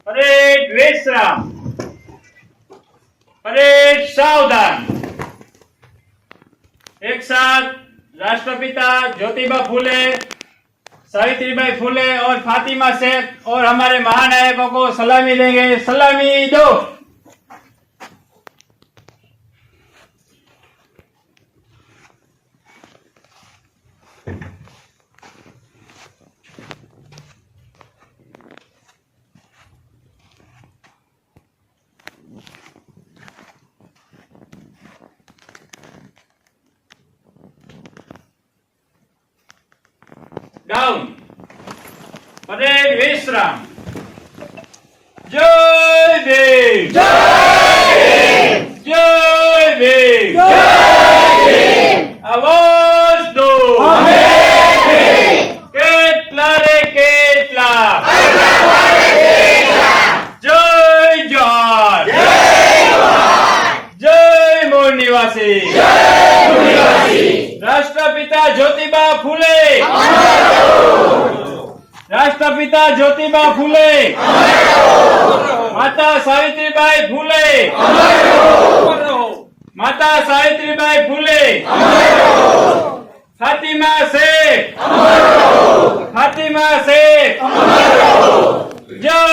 Parade विश्राम, parade सावधान। एक साथ राष्ट्रपिता ज्योतिबा फूले, सावित्रीबाई फूले और फातिमा शेख और हमारे महानायकों को सलामी देंगे। सलामी दो। डाउन, परेड विश्राम। जय भीम, जय भीम, जय भीम, जय भीम। आवाज दो। केटला रे केटला, जय जवान, जय मूल निवासी, राष्ट्रपिता ज्योतिबा फूले, राष्ट्रपिता ज्योतिबा फूले, माता सावित्रीबाई फूले, माता सावित्रीबाई फूले, फातिमा शेख, फातिमा शेख, जय